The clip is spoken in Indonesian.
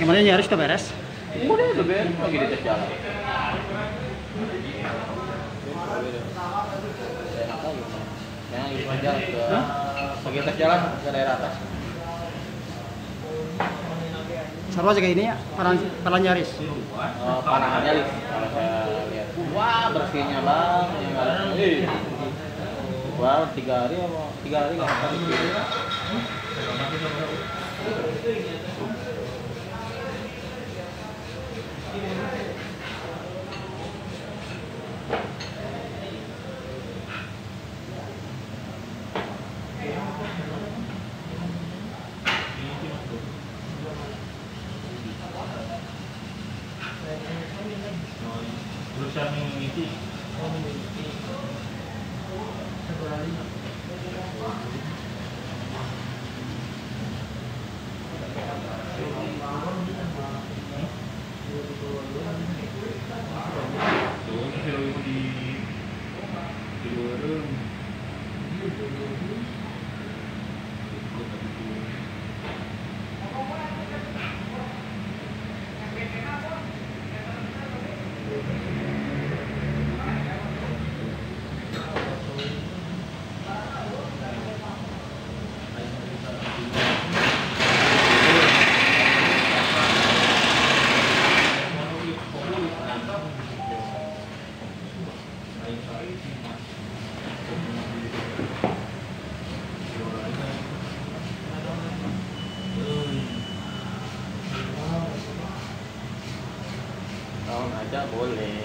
Gimana Yaris udah beres? Udah beres, lagi di tes jalan. Yang jalan ke lagi tes jalan ke daerah atas. Seru aja kayak ini ya, palan Yaris. Panangan Yaris kalau saya lihat. Wah bersihnya bang, wah 3 hari nggak akan terus yang mengikuti tahun aja boleh.